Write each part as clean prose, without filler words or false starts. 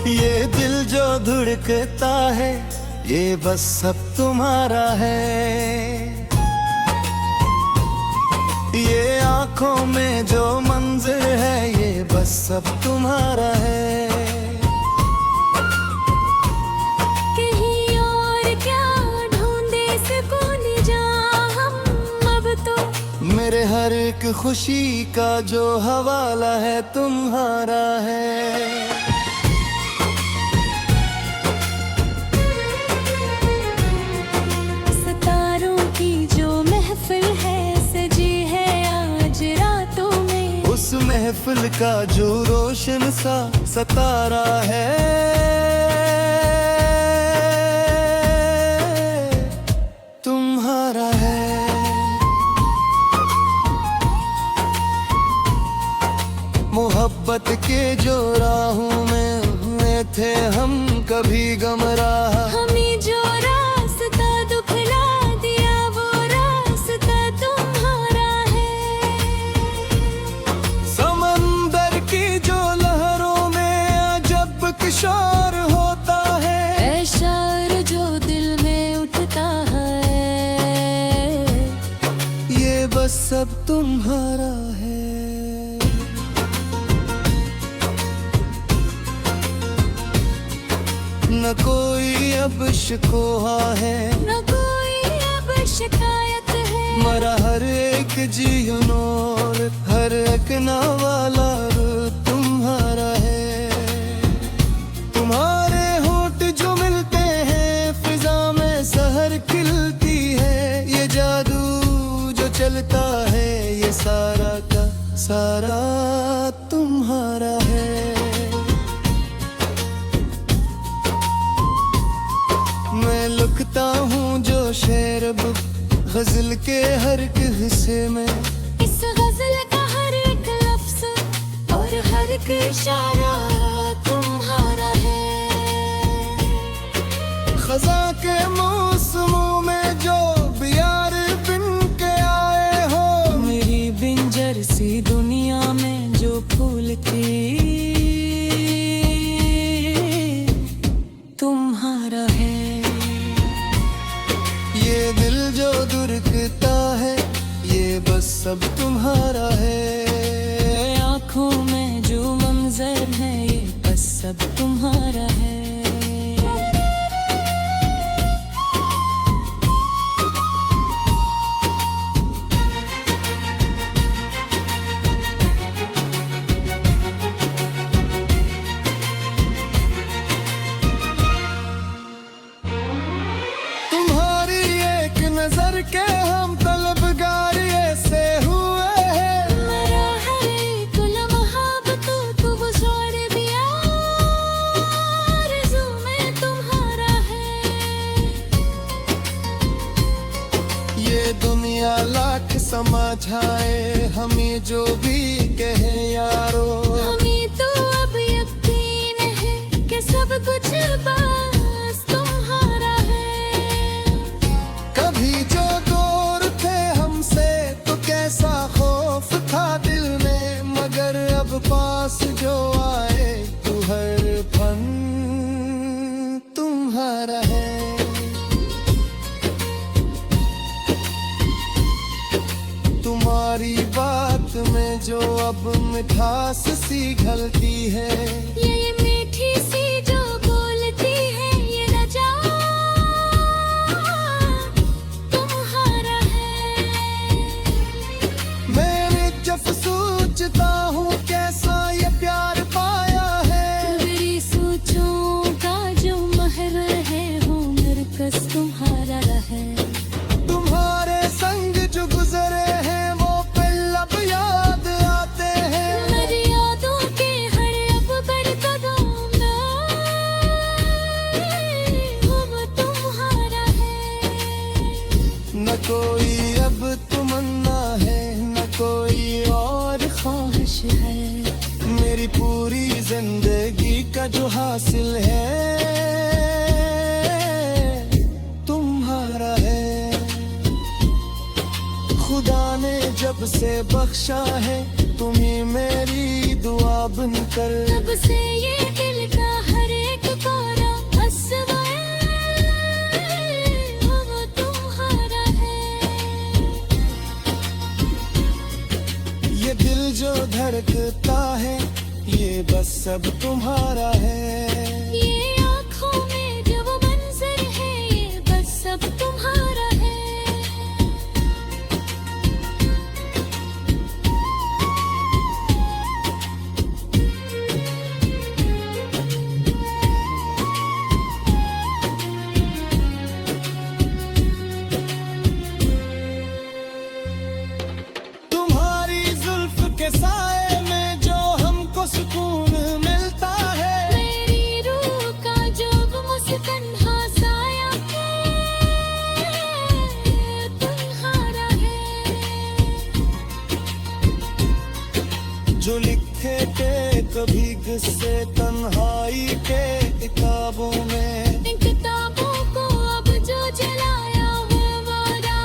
ये दिल जो धड़कता है ये बस सब तुम्हारा है। ये आंखों में जो मंजर है ये बस सब तुम्हारा है। कहीं और क्या ढूंढे सुकून जहां हम अब तो। मेरे हर एक खुशी का जो हवाला है तुम्हारा है। सितारों की जो महफिल है सजी है आज रातों में। उस महफिल का जो रोशन सा सितारा है तुम्हारा है। मोहब्बत के जो राहों में हुए थे हम कभी गमराह। हमें जो रास्ता दुखला दिया वो रास्ता तुम्हारा है। समंदर की जो लहरों में अजब किशोर होता है। ऐ शार जो दिल में उठता है ये बस सब तुम्हारा है। न कोई अब शिकवा है न कोई अब शिकायत है। मरा हर एक जीनोर हर एक नवाला तुम्हारा है। तुम्हारे होंठ जो मिलते हैं फिजा में सहर खिलती है। ये जादू जो चलता है ये सारा का सारा तुम्हारा है। मैं लिखता हूँ जो शेर बुक गजल के हर एक हिस्से में। इस गजल का हर एक लफ्ज और हर एक इशारा तुम्हारा है। खजा के मौसमों में जो बियार बिन के आए हो। मेरी बिंजर सी दुनिया में जो फूल थी तुम्हारा है। ये दिल जो दुर्गता है ये बस सब तुम्हारा है। आँखों में जो मंजर है ये बस सब तुम्हारा है। तुम्हारी एक नजर के हम तलबगार ऐसे हुए हैं। मरा है कुल मोहब्बतों को वो जोड़ दिया आरज़ू में तुम्हारा है। ये दुनिया लाख समझाए हमें जो भी कहे यारो। हमें तो अब यकीन है कि सब कुछ बस तुम्हारा है। कभी जो दूर थे हमसे तो कैसा खौफ था दिल में। मगर अब पास जो आए तो हर फन तुम्हारा है। तुम्हारी बात में जो अब मिठास सी घलती है। ये मीठी सी जो बोलती है ये रजा तुम्हारा है। मैंने जब सोचता हूँ कैसा ये प्यार पाया है। मेरी सोचों का जो महर है वो मरकज़ तुम्हारा है। तुम्हारे संग जो गुजरे हैं वो पल अब याद आते हैं। मेरी यादों के हर अब बड़ कदम वो तुम्हारा है। न कोई अब तमन्ना है न कोई और ख्वाहिश है। मेरी पूरी जिंदगी का जो हासिल है तुम्हारा है। खुदा ने जब से बख्शा है तुम्हें मेरी दुआ बनकर। तब से ये दिल का हर ये बस सब तुम्हारा है। ये आँखों में जो वो मंजर है, ये बस सब तुम्हारा है। तुम्हारी जुल्फ के साए में जो हमको सुकून मिलता है, मेरी रूह का जो मुस्कान साया है, तुम्हारा है। जो लिखे थे कभी किस्से तन्हाई के किताबों में, इन किताबों को अब जो जलाया वो वादा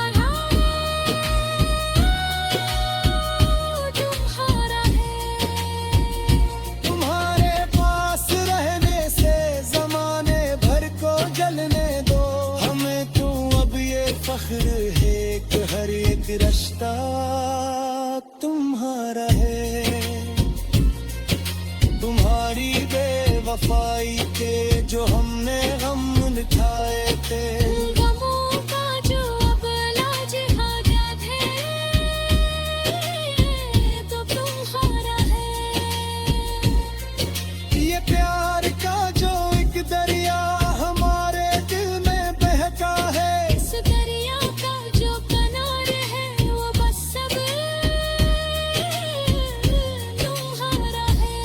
तुम्हारा है। तुम्हारे पास रहने से जमाने भर को जलने दो। हमें तो अब ये फख्र है कि हर एक रिश्ता तुम्हारा है। तुम्हारी बेवफाई के जो हमने गम उठाए थे, गमों का जो अब लाज हाजत है, तो तुम्हारा है। ये प्यार का जो एक दरिया हमारे दिल में बहता है, इस दरिया का जो किनारे है, वो बस सब तुम्हारा है।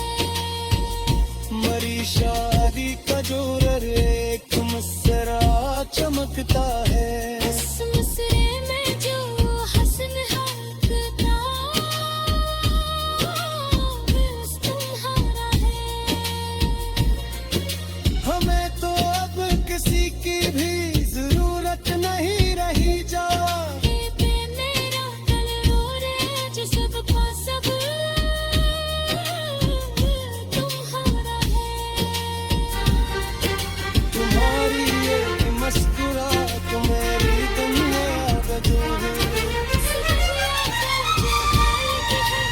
मरी शादी का जो एक मुस्सरा चमकता है, इस मुसरे में जो हसन हकता बस तुम्हारा है। हमें तो अब किसी की भी जरूरत नहीं रही। जा ये पे मेरा कल रो रहे जो सबका सब तुम्हारा है। तुम्हारी ये मुस्कुराहट मेरी दुनिया बदल गई। इस दुनिया का जो मालिक है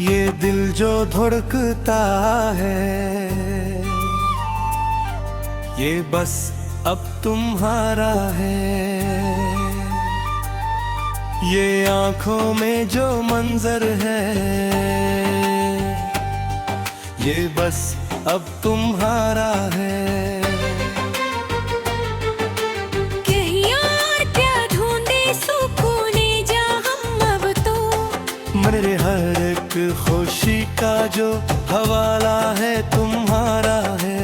ये दिल जो धड़कता है, ये बस अब तुम्हारा है। ये आंखों में जो मंजर है, ये बस अब तुम्हारा है। कहीं और क्या ढूंढे सुकूने जा हम अब तो। मेरे हर एक खुशी का जो हवाला है तुम्हारा है।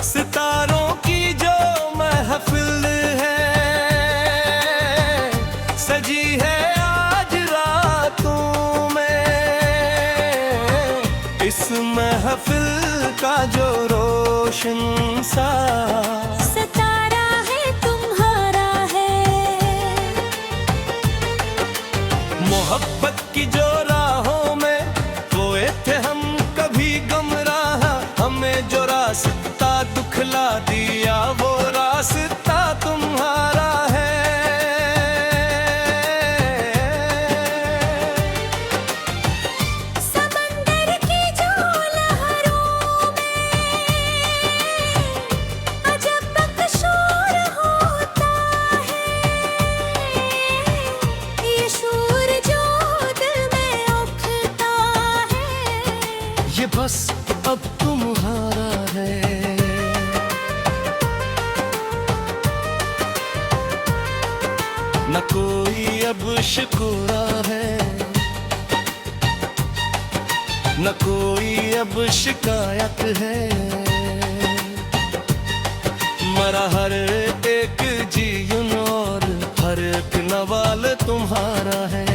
सितारों की जो महफिल है, सजी है आज रातों में। इस महफिल का जो रोशन सा सितारा है तुम्हारा है। मोहब्बत की जो राहों में खोए थे हम कभी गमराह, हमें जो रास्ता दुखला दिया वो रास्ता तुम्हारा है। समंदर की जो लहरों में अजब बकशोर होता है। ये शोर जो दिल में उठता है, ये बस अब तुम्हारा है। न कोई अब शिकवा है, न कोई अब शिकायत है। मरा हर एक जीवन और हर एक नवाल तुम्हारा है।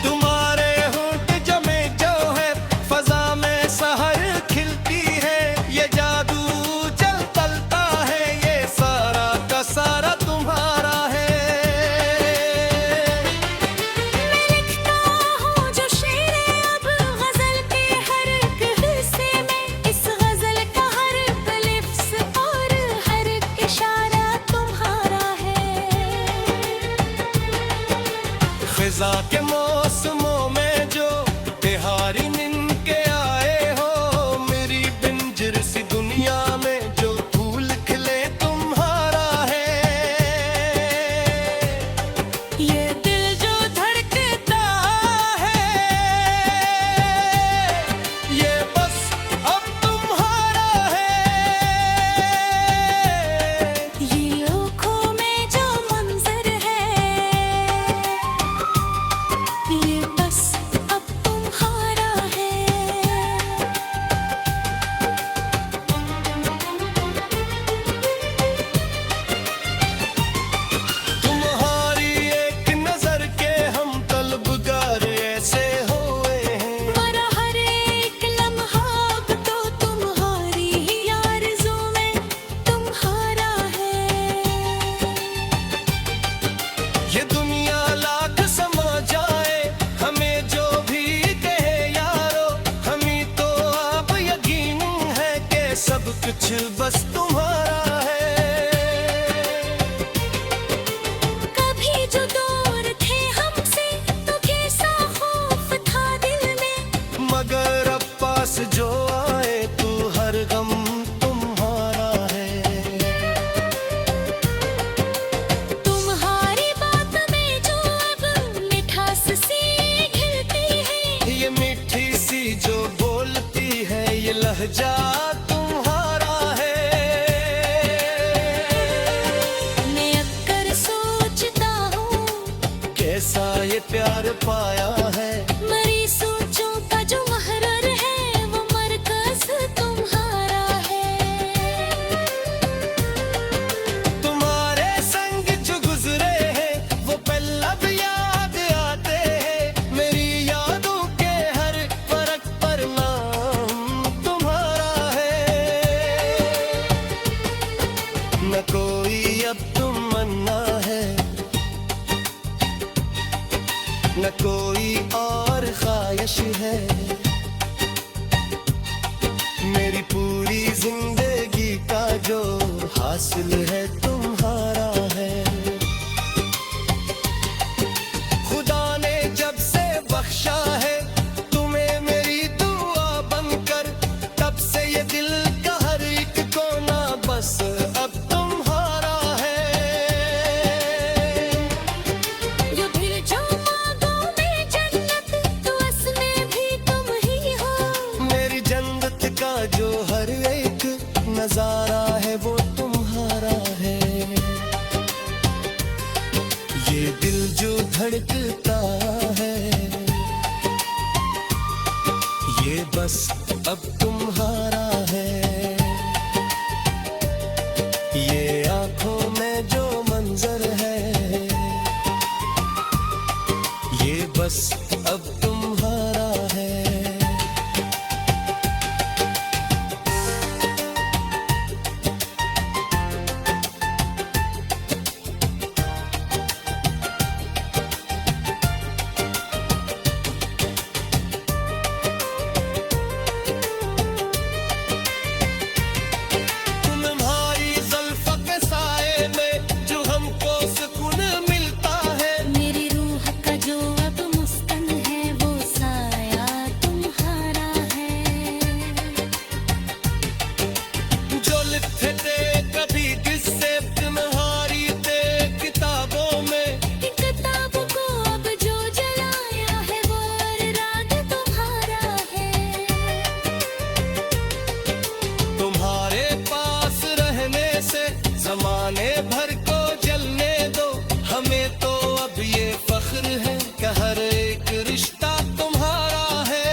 तुम्हारे होंठ जमे जो है फजा में सहर खिलती है। ये जादू चलता है, ये सारा का सारा तुम्हारा है। मौसमों में जो तिहारी निन के आए हो, मेरी बिंजर सी दुनिया में जो फूल खिले तुम्हारा है। ये दिल जो धड़कता है, ये बस अब तुम्हारा है। ये आँखों में जो मंजर है, ये बस अब तुम्हारा है। तुम्हारी एक नजर के हम तलबगार ऐसे हुए हैं। हमारा हर एक लम्हा अब तो तुम्हारी ही आरज़ू में तुम्हारा है। ये दुनिया लाख समा जाए, हमें जो भी कहे यारो, हमें तो अब यकीन है कि सब कुछ बस तुम्हारा है। कभी जो दूर थे हमसे तो कैसा खौफ था दिल में, मगर अब पास जो आए तू हर गम तुम्हारा है। तुम्हारी बात में जो अब मिठास सी खिलती है, ये मीठी सी जो बोलती है, ये लहजा तुम्हारा है। मैं अक्सर सोचता हूँ कैसा ये प्यार पाया है। मरी सोचों का जो महरर है, वो मरकज तुम्हारा है। तुम्हारे संग जो गुजरे हैं, वो पल अब याद आते हैं। मेरी यादों के हर फरक पर नाम तुम्हारा है। न कोई अब तमन्ना है, न कोई और ख्वाहिश है। मेरी पूरी जिंदगी का जो हासिल है तुम्हारा है। खुदा ने जब से बख्शा है तुम्हें मेरी दुआ बनकर, तब से ये दिल का हर एक कोना बस अब तुम्हारा है। यो दिल जो मांगो मैं जन्नत, तो उसमें भी तुम ही हो। मेरी जन्नत का जो हर एक नजारा है वो तुम्हारा है। ये दिल जो धड़कता है, ये बस अब तुम्हारा है। ये आंखों में जो मंजर है, ये बस अब तुम्हारा है। तुम्हारी ज़ुल्फ़ों के साए में जो हमको सुकून मिलता है, मेरी रूह का जो अब मुस्कन है, वो साया तुम्हारा है। जो लिखे थे कभी किस्से तुम्हारी थे किताबों में, इन किताबों को अब जो जलाया है, वो राग तुम्हारा है। तुम्हारे पास रहने से ज़माने भर को जलने दो। हमें तो अब ये फख्र है कि हर एक रिश्ता तुम्हारा है।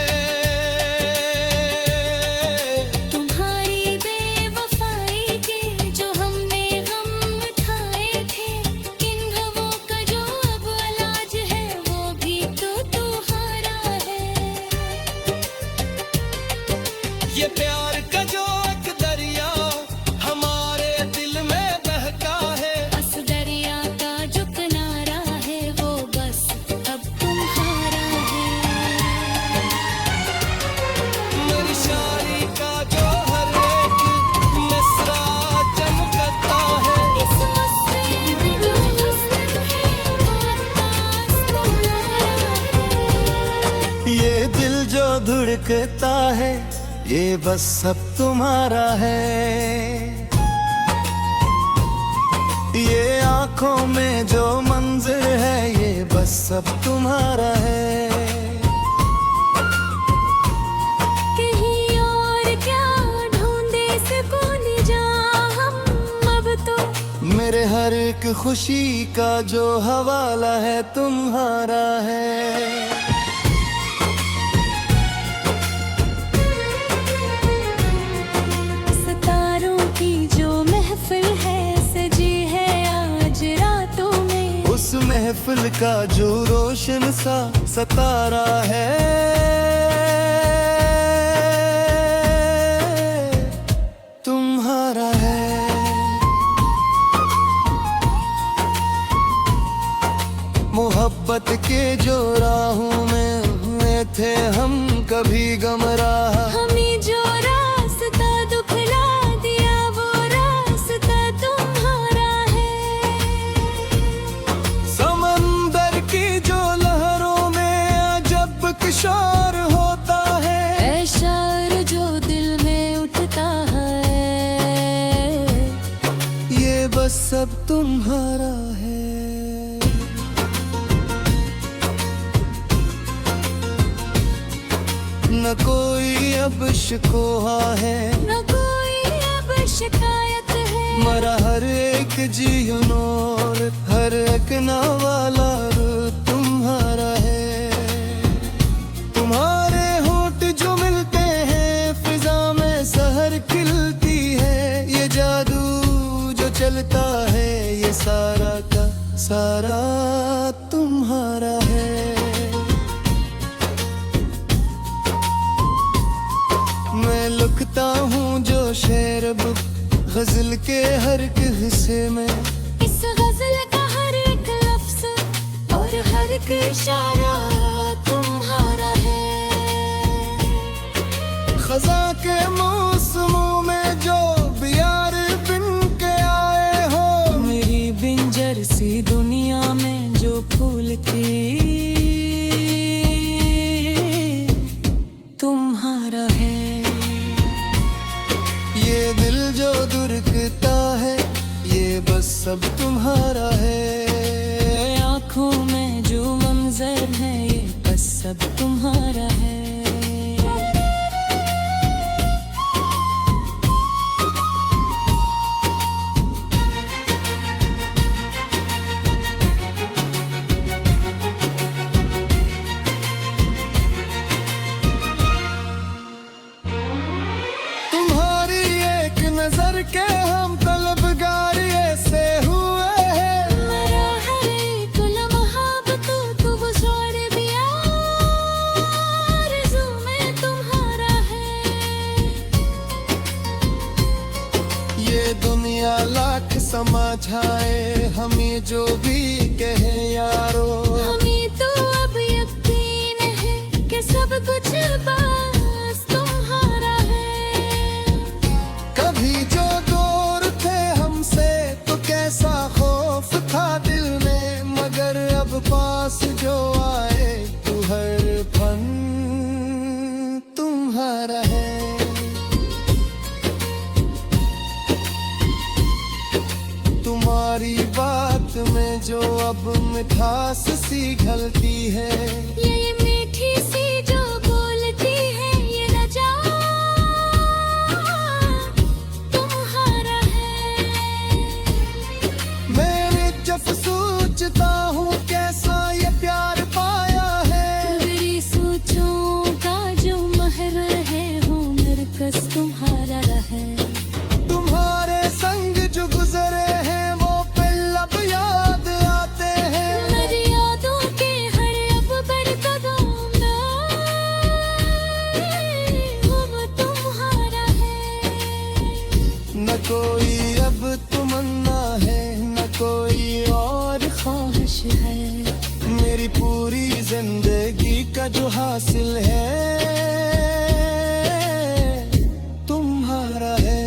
तुम्हारी बेवफाई के जो हमने गम उठाए थे, इन गमों का जो अब इलाज है, वो भी तो तुम्हारा है। ये प्यार का जो एक दरिया हमारे दिल में बहता है, उस दरिया का जो किनारा है, वो बस अब तुम्हारा है। मेरी शायरी का जो हर एक मिसरा चमकता है। इस मस्ती में जो हुस्न है, वो अल्फाज तुम्हारा है। ये दिल जो धड़कता है ये बस सब तुम्हारा है। ये आंखों में जो मंजर है ये बस सब तुम्हारा है। कहीं और क्या ढूंढे सुकून जहाँ हम अब तो। मेरे हर एक खुशी का जो हवाला है तुम्हारा है। सितारों की जो महफिल है सजी है आज रातों में। उस महफिल का जो रोशन सा सितारा है तुम्हारा है। मोहब्बत के जो राहों में हुए थे हम कभी गमराह। हमें जो रास्ता दुखला दिया वो रास्ता तुम्हारा है। समंदर की जो लहरों में अजब किशोर होता है। ऐ शार जो दिल में उठता है ये बस सब तुम्हारा है। न कोई अब शिकवा है न कोई अब शिकायत है। मरा हर एक जीवन और हर एक नवाला तुम्हारा है। तुम्हारे होंठ जो मिलते हैं फिजा में सहर खिलती है। ये जादू जो चलता है ये सारा का सारा तुम्हारा है। मैं लिखता हूँ जो शेर बुक गजल के हर एक हिस्से में। इस गजल का हर एक लफ्ज और हर एक इशारा तुम्हारा है। खजा के मौसमों में जो बियार बिन के आए हो। मेरी बिंजर सी दुनिया में जो फूल थी तुम्हारा है। ये दिल जो दुर्गता है ये बस सब तुम्हारा है। आँखों में जो मंजर है ये बस सब तुम्हारा है। तुम्हारी एक नजर के हम तलबगार ऐसे हुए हैं। मरा हर एक लम्हा तो गुज़ार भी आरज़ू में तुम्हारा है। ये दुनिया लाख समझाए हमें जो भी कहे यारो। हमें तो अब यकीन है कि सब कुछ बस तुम्हारा है। कभी जो दूर थे हमसे तो कैसा खौफ था दिल में। मगर अब पास जो आए तू हर फन तुम्हारा है। तुम्हारी बात में जो अब मिठास सी घलती है। ये मीठी सी जो बोलती है ये रजा तुम्हारा है। मैंने जब सोचता हूँ कैसा ये प्यार पाया है। मेरी सोचों का जो महर है वो मरकज तुम्हारा है। तुम्हारे संग जो गुजरे हैं वो पल अब याद आते हैं। मेरी यादों के हर अब बड़ कदम वो तुम्हारा है। न कोई अब तमन्ना है न कोई और ख्वाहिश है। मेरी पूरी जिंदगी का जो हासिल है तुम्हारा है।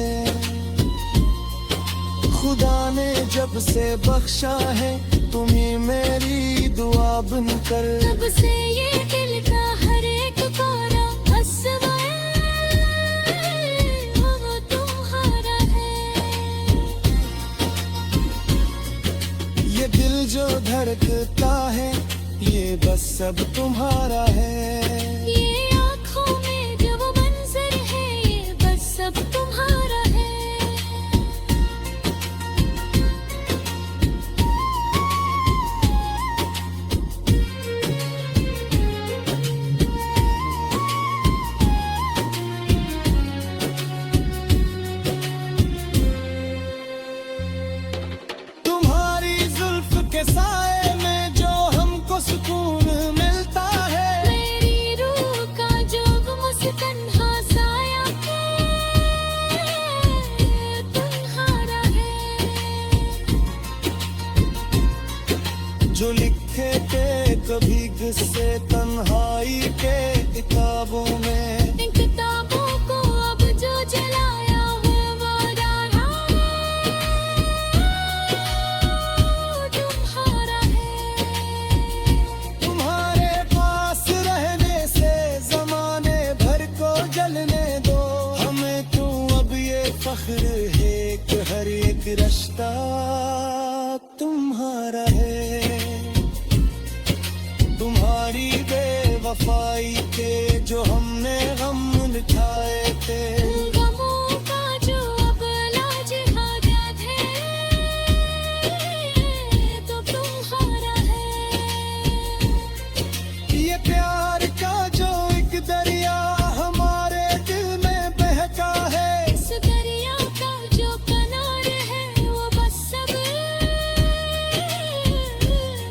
खुदा ने जब से बख्शा है तुम्हें मेरी दुआ बनकर। तब से ये दिल का हर रिश्ता तुम्हारा है। तुम्हारी बेवफाई के जो हमने गम उठाए थे, गमों का जो अब इलाज हाजत है तो तुम्हारा है। ये प्यार का जो एक दरिया हमारे दिल में बहता है, इस दरिया का जो किनारे है वो बस सब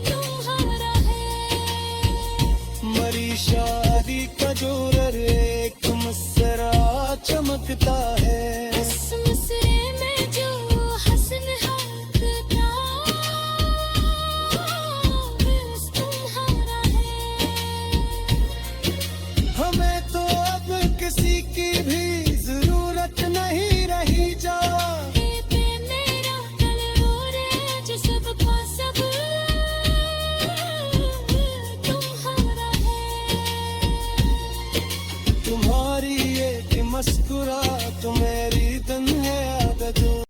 तुम्हारा है। मरी शादी का जो एक मुस्सरा चमकता है, इस मिसरे में जो हसन हकता बस तुम्हारा है। हमें तो अब किसी की भी जरूरत नहीं रही जावा। पे मेरा दिल रो रे जो सबका सब तुम्हारा है। तुम्हारी एक मुस्कुराहट मेरे